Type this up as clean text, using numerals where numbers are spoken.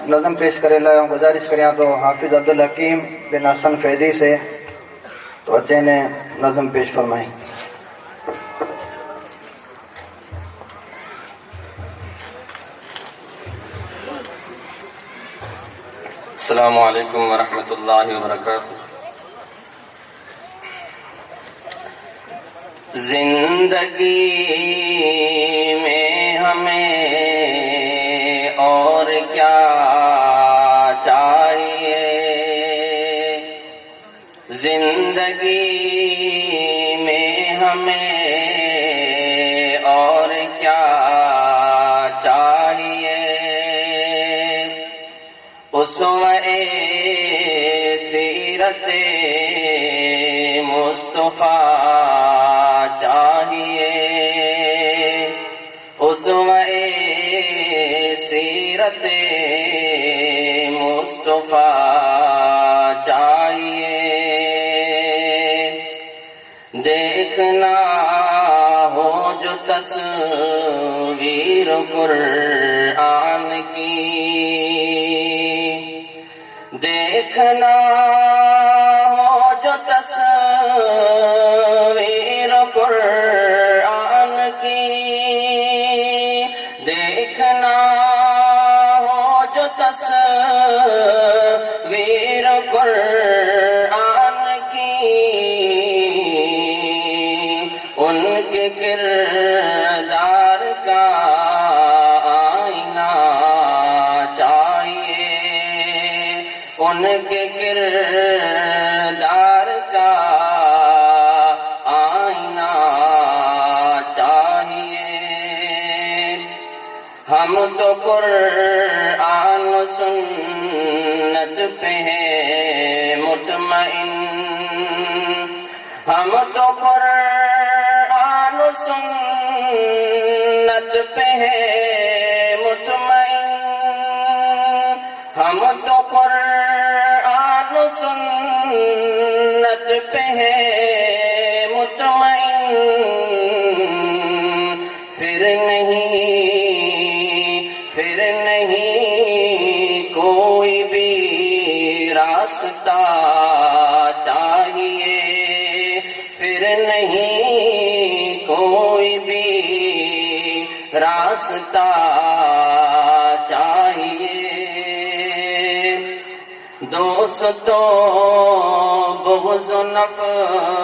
نظم پیش کرے لائے ہوں گزارش کریاں تو حافظ عبدالحکیم بن حسن فیضی سے تو اچھے نے نظم پیش فرمائیں. السلام علیکم ورحمۃ اللہ وبرکاتہ. زندگی میں ہمیں اور کیا چاہیے، زندگی میں ہمیں اور کیا چاہیے، اسوۂ سیرت مصطفیٰ چاہیے، اسوۂ سیرت مصطفیٰ چاہیے، دیکھنا ہو جو تصویر قرآن کی، دیکھنا ہو جو تصویر قرآن کی، دیکھنا ہو جو تصویر قرآن کی، ان کے کردار کا آئینہ چاہیے، ان کے کردار کا آئینہ چاہیے. ہم تو قرآن و سنت پہ ہیں مطمئن، ہم تو قرآن و سنت پہ ہیں مطمئن، ہم تو قرآن و سنت پہ ہیں مطمئن، پھر نہیں کوئی بھی راستہ چاہیے، پھر نہیں کوئی بھی راستہ چاہیے. دوستو بغض و نفرت